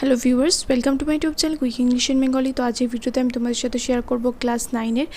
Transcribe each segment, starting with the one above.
Hello viewers, welcome to my YouTube channel quick English in Bengali. তো আজ এই ভিডিওতে আমি তোমাদের সাথে শেয়ার করব ক্লাস 9-এর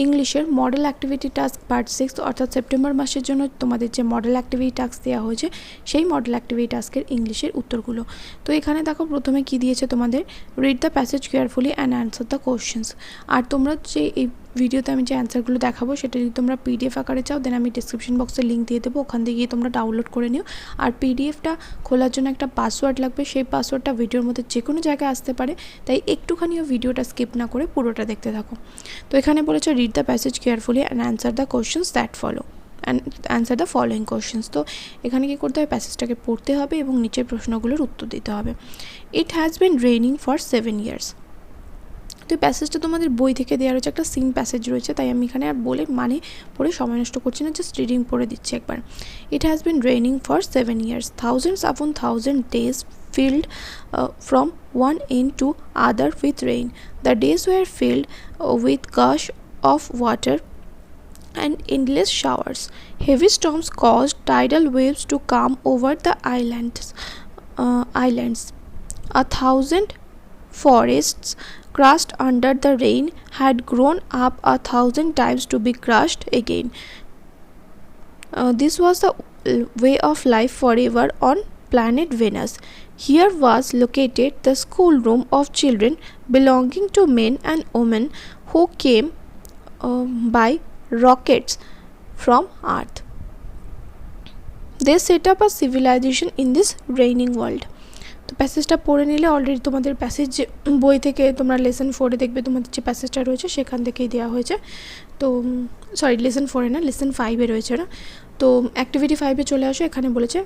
ইংলিশের মডেল অ্যাক্টিভিটি টাস্ক পার্ট 6, অর্থাৎ সেপ্টেম্বর মাসের জন্য তোমাদের যে মডেল অ্যাক্টিভিটি টাস্ক দেওয়া হয়েছে সেই মডেল অ্যাক্টিভিটি টাস্কের ইংলিশের উত্তরগুলো। তো এখানে দেখো প্রথমে কি দিয়েছে তোমাদের, read the passage carefully and answer the questions. আর তোমরা যে এই ভিডিওতে আমি যে অ্যান্সারগুলো দেখাবো সেটা যদি তোমরা পিডিএফ আকারে চাও দেন আমি ডিসক্রিপশন বক্সে লিঙ্ক দিয়ে দেবো, ওখান থেকে গিয়ে তোমরা ডাউনলোড করে নিও। আর পিডিএফটা খোলার জন্য একটা পাসওয়ার্ড লাগবে, সেই পাসওয়ার্ডটা ভিডিওর মধ্যে যে কোনো জায়গায় আসতে পারে, তাই একটুখানিও ভিডিওটা স্কিপ না করে পুরোটা দেখতে থাকো। তো এখানে বলেছে read the passage carefully and answer the questions that follow and answer the following questions. তো এখানে কী করতে হবে, প্যাসেজটাকে পড়তে হবে এবং নিচের প্রশ্নগুলোর উত্তর দিতে হবে। It has been raining for 7 years। তো এই প্যাসেজটা তোমাদের বই থেকে দেওয়া রয়েছে, একটা সিন প্যাসেজ রয়েছে, তাই আমি এখানে আর বলে পড়ে সময় নষ্ট করছি না, জাস্ট রিডিং পড়ে দিচ্ছি একবার। It has been raining for 7 years, thousands upon thousand days filled from one end to other with rain. The days were filled with gush of water and endless showers. Heavy storms caused tidal waves to come over the islands. A thousand forests crushed under the rain had grown up 1,000 times to be crushed again. This was the way of life forever on planet Venus. Here was located the schoolroom of children belonging to men and women who came by rockets from Earth. They set up a civilization in this raining world. তো প্যাসেজটা পড়ে নিলে already তোমাদের passage বই থেকে তোমরা lesson 4-এ দেখবে তোমাদের যে প্যাসেজটা রয়েছে সেখান থেকেই দেওয়া হয়েছে। তো সরি, লেসন 4-এ না, লেসন 5-এ রয়েছে না। তো অ্যাক্টিভিটি 5-এ চলে আসো, এখানে বলেছে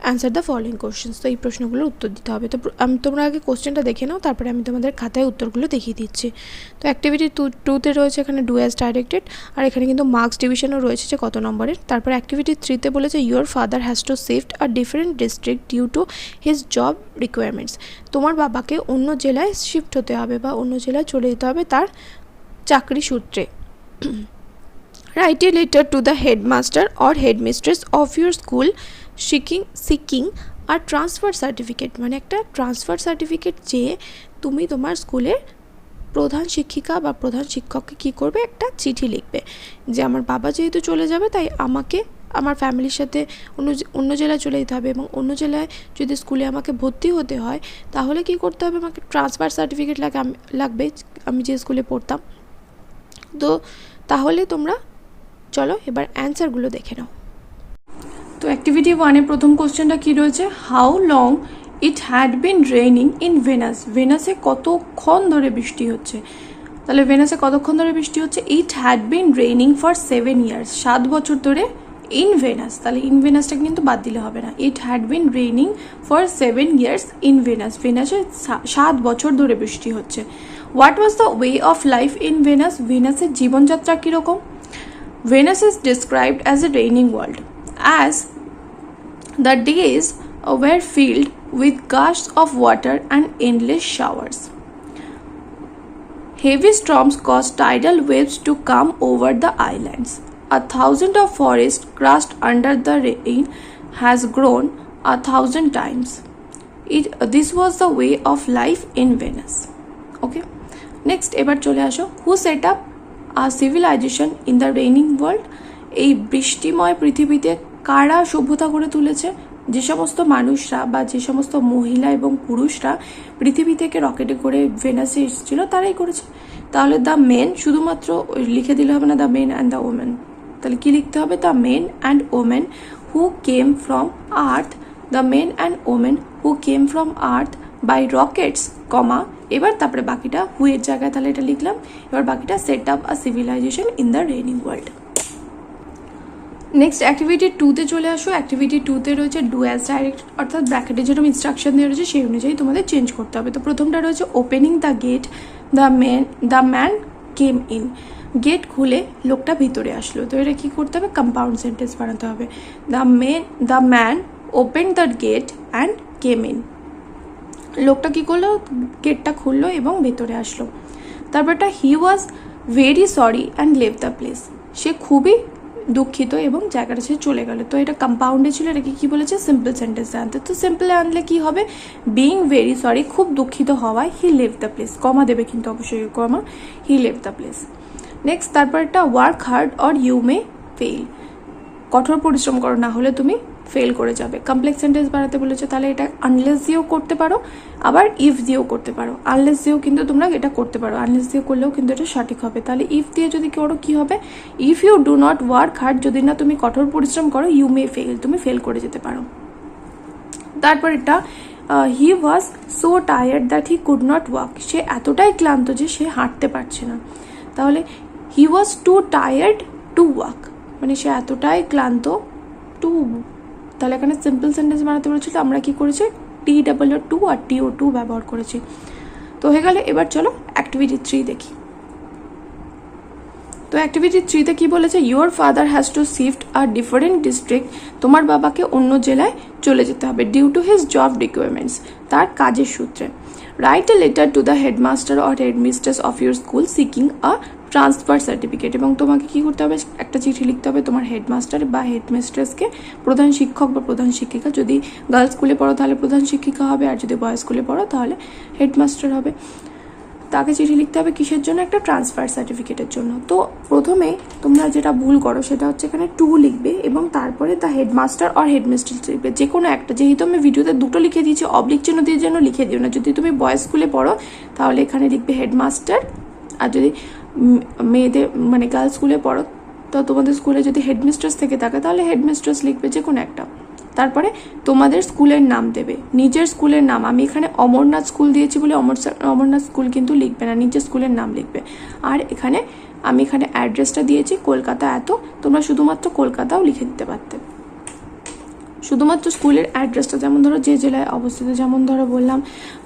অ্যান্সার দ্য ফলোয়িং কোশ্চেন্স। তো এই প্রশ্নগুলোর উত্তর দিতে হবে। তো তোমরা আগে কোশ্চেনটা দেখে নাও, তারপরে আমি তোমাদের খাতায় উত্তরগুলো দেখিয়ে দিচ্ছি। তো অ্যাক্টিভিটি 2-তে রয়েছে এখানে ডু অ্যাজ ডাইরেক্টেড, আর এখানে কিন্তু মার্কস ডিভিশনও রয়েছে যে কত নম্বরের। তারপর অ্যাক্টিভিটি 3-তে বলেছে your father has to shift a different district due to his job requirements. তোমার বাবাকে অন্য জেলায় শিফট হতে হবে বা অন্য জেলায় চলে যেতে হবে তার চাকরি সূত্রে। Write a letter to the headmaster or headmistress of your school seeking our transfer certificate. মানে একটা ট্রান্সফার সার্টিফিকেট চেয়ে তুমি তোমার স্কুলের প্রধান শিক্ষিকা বা প্রধান শিক্ষককে কী করবে, একটা চিঠি লিখবে যে আমার বাবা যেহেতু চলে যাবে তাই আমাকে আমার ফ্যামিলির সাথে অন্য জেলায় চলে যেতে হবে, এবং অন্য জেলায় যদি স্কুলে আমাকে ভর্তি হতে হয় তাহলে কী করতে হবে, আমাকে ট্রান্সফার সার্টিফিকেট লাগবে আমি যে স্কুলে পড়তাম। তো তাহলে তোমরা চলো এবার অ্যান্সারগুলো দেখে নাও। তো অ্যাক্টিভিটি 1-এ প্রথম কোশ্চেনটা কী রয়েছে, how long it had been raining in Venus. ভেনাসে কতক্ষণ ধরে বৃষ্টি হচ্ছে, তাহলে ভেনাসে কতক্ষণ ধরে বৃষ্টি হচ্ছে, it had been raining for 7 years, 7 বছর ধরে ইন ভেনাস। তাহলে ইন ভেনাসটা কিন্তু বাদ দিলে হবে না, it had been raining for 7 years in Venus. ভেনাসে 7 বছর ধরে বৃষ্টি হচ্ছে। What was the way of life in Venus. ভেনাসের জীবনযাত্রা কীরকম। Venus is described as a raining world, as the days were filled with gusts of water and endless showers. Heavy storms caused tidal waves to come over the islands. 1,000 of forests crushed under the rain has grown 1,000 times. This was the way of life in Venus. Okay. Next, এবার চলে আসো, who set up a civilization in the raining world। এই বৃষ্টিময় পৃথিবীতে কারা সভ্যতা গড়ে তুলেছে। যে সমস্ত মানুষরা বা যে সমস্ত মহিলা এবং পুরুষরা পৃথিবী থেকে রকেটে করে ভেনাসে এসেছিল তারাই করেছে। তাহলে দ্য মেন, শুধুমাত্র লিখে দিলে হবে না the men and the women, তাহলে কি লিখতে হবে, the men and women who came from earth, the men and women who came from earth by rockets, comma, এবার তারপরে বাকিটা হুয়ের জায়গায় তাহলে এটা লিখলাম। এবার বাকিটা set up a civilization in the raining world. Next activity 2-তে চলে আসো। অ্যাক্টিভিটি 2-তে রয়েছে ডু অ্যাজ ডাইরেক্ট, অর্থাৎ ব্র্যাকেটে যেরকম ইনস্ট্রাকশন দেওয়া রয়েছে সেই অনুযায়ী তোমাদের চেঞ্জ করতে হবে। তো প্রথমটা রয়েছে opening the gate, the man came in. Gate খুলে লোকটা ভিতরে আসলো। তো এটা কী করতে হবে, কম্পাউন্ড সেন্টেন্স বানাতে হবে। The man open the gate and came in. লোকটা কী করলো, গেটটা খুললো এবং ভেতরে আসলো। তারপরটা he was very sorry and leave the place. সে খুবই দুঃখিত এবং জায়গাটা ছেড়ে চলে গেল। তো এটা কম্পাউন্ডে ছিল, এটাকে কি বলেছে সিম্পল সেন্টেন্সে আনতে। তো সিম্পলে আনলে কি হবে, বিং ভেরি সরি, খুব দুঃখিত হওয়ায় হি লেভ দ্য প্লেস, কমা দেবে কিন্তু অবশ্যই, কমা, হি লেভ দ্য প্লেস। নেক্সট তারপর একটা work hard or you may fail, কঠোর পরিশ্রম করো না হলে তুমি ফেল করে যাবে। কমপ্লেক্স সেন্টেন্স বানাতে বলেছে, তাহলে এটা আনলেস দিয়েও করতে পারো, আবার ইফ দিয়েও করতে পারো। আনলেস দিয়েও কিন্তু তোমরা এটা করতে পারো, আনলেস দিয়ে করলেও কিন্তু এটা সঠিক হবে। তাহলে ইফ দিয়ে যদি করো কি হবে, if you do not work hard, যদি না তুমি কঠোর পরিশ্রম করো, ইউ মে ফেল, তুমি ফেল করে যেতে পারো। তারপর এটা he was so tired that he could not walk, সে এতটাই ক্লান্ত যে সে হাঁটতে পারছে না। তাহলে he was too tired to walk, মানে সে এতটাই ক্লান্ত টু, তাহলে এখানে সিম্পল সেন্টেন্স বানাতে বলেছিল, আমরা কি করেছি TOO আর TO2 ব্যবহার করেছি। তো হয়ে গেলে, এবার চলো অ্যাক্টিভিটি 3 দেখি। তো অ্যাক্টিভিটি 3তে কি বলেছে, your father has to shift a different district, তোমার বাবাকে অন্য জেলায় চলে যেতে হবে, due to his job requirements, তার কাজের সূত্রে। Write a letter to the headmaster or headmistress of your school seeking a transfer certificate, এবং তোমাকে কি করতে হবে, একটা চিঠি লিখতে হবে তোমার হেডমাস্টার বা হেডমিস্ট্রেসকে, প্রধান শিক্ষক বা প্রধান শিক্ষিকা, যদি গার্লস স্কুলে পড়ো তাহলে প্রধান শিক্ষিকা হবে, আর যদি বয়েজ স্কুলে পড়ো তাহলে হেডমাস্টার হবে। তাকে চিঠি লিখতে হবে কিসের জন্য, একটা ট্রান্সফার সার্টিফিকেটের জন্য। তো প্রথমে তোমরা যেটা ভুল করো সেটা হচ্ছে এখানে টু লিখবে এবং তারপরে দ্য হেডমাস্টার অর হেডমিস্ট্রেস লিখবে, যে কোনো একটা। যেহেতু আমি ভিডিওতে দুটো লিখে দিয়েছি, অবলিক চিহ্ন দিয়ে যেন লিখে দিও না। যদি তুমি বয়েজ স্কুলে পড়ো তাহলে এখানে লিখবে হেডমাস্টার, আর যদি মেয়েদের মানে গার্লস স্কুলে পড়ো তো তোমাদের স্কুলে যদি হেডমিস্ট্রেস থেকে থাকে তাহলে হেডমিস্ট্রেস লিখবে, যে কোনো একটা। তারপরে তোমাদের স্কুলের নাম দেবে, নিজের স্কুলের নাম। আমি এখানে অমরনাথ স্কুল দিয়েছি বলে অমরনাথ স্কুল কিন্তু লিখবে না, নিজের স্কুলের নাম লিখবে। আর এখানে আমি এখানে অ্যাড্রেসটা দিয়েছি কলকাতা এত, তোমরা শুধুমাত্র কলকাতাও লিখে দিতে পারতে, শুধুমাত্র স্কুলের অ্যাড্রেসটা। যেমন ধরো যে জেলায় অবস্থিত, যেমন ধরো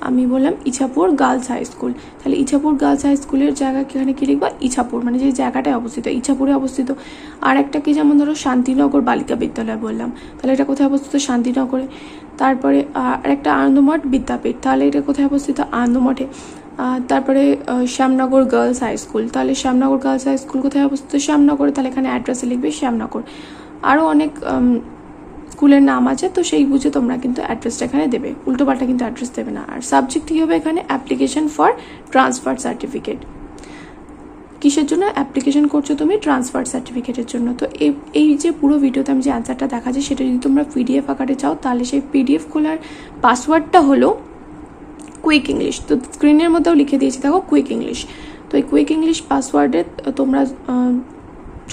আমি বললাম ইছাপুর গার্লস হাই স্কুল, তাহলে ইছাপুর গার্লস হাই স্কুলের জায়গা এখানে কি লিখবা, ইছাপুর, মানে যে জায়গাটায় অবস্থিত, ইছাপুরে অবস্থিত। আর একটা কি, যেমন ধরো শান্তিনগর বালিকা বিদ্যালয় বললাম, তাহলে এটা কোথায় অবস্থিত, শান্তিনগরে। তারপরে আর একটা আনন্দমঠ বিদ্যাপীঠ, তাহলে এটা কোথায় অবস্থিত, আনন্দমঠে। তারপরে শ্যামনগর গার্লস হাই স্কুল, তাহলে শ্যামনগর গার্লস হাই স্কুল কোথায় অবস্থিত, শ্যামনগরে, তাহলে এখানে অ্যাড্রেসে লিখবে শ্যামনগর। আরও অনেক স্কুলের নাম আছে, তো সেই বুঝে তোমরা কিন্তু অ্যাড্রেসটা এখানে দেবে, উল্টোপাল্টা কিন্তু অ্যাড্রেস দেবে না। আর সাবজেক্ট কী হবে এখানে, অ্যাপ্লিকেশন ফর ট্রান্সফার সার্টিফিকেট, কিসের জন্য অ্যাপ্লিকেশন করছো তুমি, ট্রান্সফার সার্টিফিকেটের জন্য। তো এই যে পুরো ভিডিওতে আমি যে অ্যান্সারটা দেখাচ্ছি সেটা যদি তোমরা PDF আকারে চাও তাহলে সেই PDF খোলার পাসওয়ার্ডটা হলো কুইক ইংলিশ। তো স্ক্রিনের মধ্যেও লিখে দিয়েছি দেখো, কুইক ইংলিশ। তো এই কুইক ইংলিশ পাসওয়ার্ডে তোমরা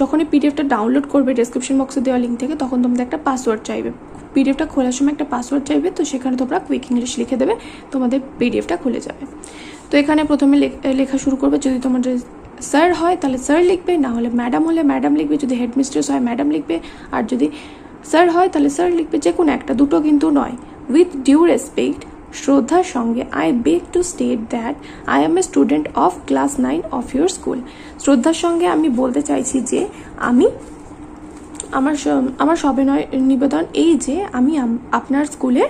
যখনই PDFটা ডাউনলোড করবে ডেসক্রিপশন বক্সে দেওয়া লিঙ্ক থেকে, তখন তোমাদের একটা পাসওয়ার্ড চাইবে, PDFটা খোলার সময় একটা পাসওয়ার্ড চাইবে, তো সেখানে তোমরা কুইক ইংলিশ লিখে দেবে, তোমাদের PDFটা খুলে যাবে। তো এখানে প্রথমে লেখা শুরু করবে, যদি তোমাদের স্যার হয় তাহলে স্যার লিখবে, না হলে ম্যাডাম হলে ম্যাডাম লিখবে, যদি হেডমিস্ট্রেস হয় ম্যাডাম লিখবে, আর যদি স্যার হয় তাহলে স্যার লিখবে, যে কোনো একটা, দুটো কিন্তু নয়। উইথ ডিউ রেসপেক্ট, শ্রদ্ধার সঙ্গে, I beg two state that I M a student of class 9 of your school. শ্রদ্ধার সঙ্গে আমি বলতে চাইছি যে আমি আমার সবিনয় নিবেদন এই যে আমি আপনার স্কুলের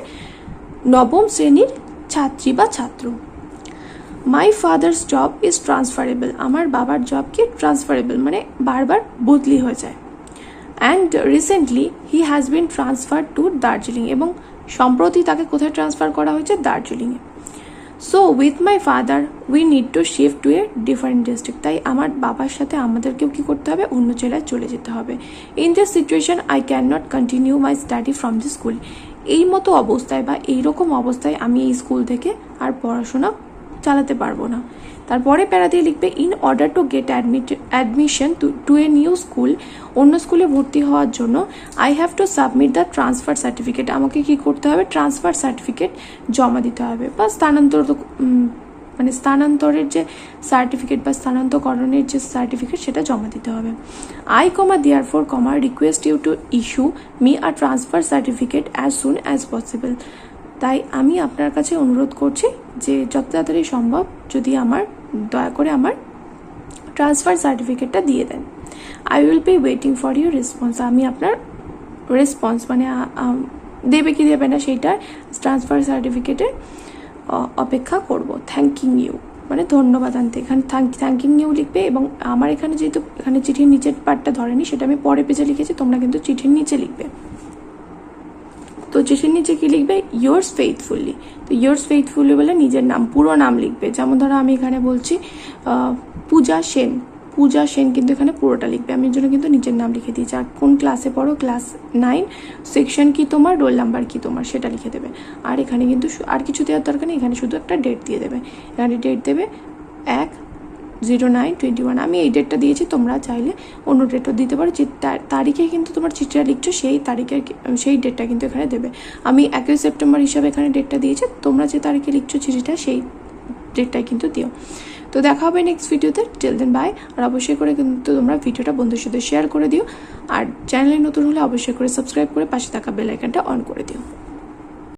9ম শ্রেণীর ছাত্রী বা ছাত্র। My father's job is transferable, আমার বাবার জব কি ট্রান্সফারেবল, মানে বারবার বদলি হয়ে যায়। And recently he has been transfer to Darjeeling, এবং সম্প্রতি তাকে কোথায় ট্রান্সফার করা হয়েছে, দার্জিলিংয়ে। So with my father we need to shift to a different district, তাই আমার বাবার সাথে আমাদেরকেও কী করতে হবে, অন্য জেলায় চলে যেতে হবে। In this situation I can not continue my study from the school, এই মতো অবস্থায় বা এইরকম অবস্থায় আমি এই স্কুল থেকে আর পড়াশোনা চালাতে পারবো না। তারপরে প্যারা দিয়ে লিখবে, in order to get admission to a new school, অন্য স্কুলে ভর্তি হওয়ার জন্য I have to submit the transfer certificate, আমাকে কি করতে হবে, ট্রান্সফার সার্টিফিকেট জমা দিতে হবে, বা স্থানান্তরের যে সার্টিফিকেট বা স্থানান্তরকরণের যে সার্টিফিকেট সেটা জমা দিতে হবে। I therefore request you to issue me a transfer certificate as soon as possible, তাই আমি আপনার কাছে অনুরোধ করছি যে যত তাড়াতাড়ি সম্ভব যদি দয়া করে আমার ট্রান্সফার সার্টিফিকেটটা দিয়ে দেন। I will be waiting for your response, আমি আপনার রেসপন্স মানে দেবে কি দেবে না সেইটা ট্রান্সফার সার্টিফিকেটের অপেক্ষা করব। Thanking you. মানে ধন্যবাদ আনতে। এখানে থ্যাঙ্কিং ইউ লিখবে, এবং আমার এখানে যেহেতু এখানে চিঠির নিচের পার্টটা ধরেনি, সেটা আমি পরে পেজে লিখেছি, তোমরা কিন্তু চিঠির নিচে লিখবে। তো চিঠির নিচে কি লিখবে? Yours faithfully. তো ইয়োর্স ফেইথফুলি বলে নিজের নাম, পুরো নাম লিখবে। যেমন ধরো আমি এখানে বলছি পূজা সেন, পূজা সেন কিন্তু এখানে পুরোটা লিখবে। আমি জন্য কিন্তু নিজের নাম লিখে দিয়েছি। আর কোন ক্লাসে পড়ো, ক্লাস 9, সেকশন কি তোমার, রোল নাম্বার কি তোমার, সেটা লিখে দেবে। আর এখানে কিন্তু আর কিছু দেওয়ার দরকার নেই, এখানে শুধু একটা ডেট দিয়ে দেবে। এখানে ডেট দেবে 1/09/21। আমি এই ডেটটা দিয়েছি, তোমরা চাইলে অন্য ডেটও দিতে পারো। যে তারিখে কিন্তু তোমার চিঠিটা লিখছো সেই তারিখের সেই ডেটটা কিন্তু এখানে দেবে। আমি 1 সেপ্টেম্বর হিসাবে এখানে ডেটটা দিয়েছি, তোমরা যে তারিখে লিখছো চিঠিটা সেই ডেটটাই কিন্তু দিও। তো দেখা হবে নেক্সট ভিডিওতে। Till then by. আর অবশ্যই করে কিন্তু তোমরা ভিডিওটা বন্ধুদের সাথে শেয়ার করে দিও। আর চ্যানেলে নতুন হলে অবশ্যই করে সাবস্ক্রাইব করে পাশে থাকা বেল আইকনটা অন করে দিও।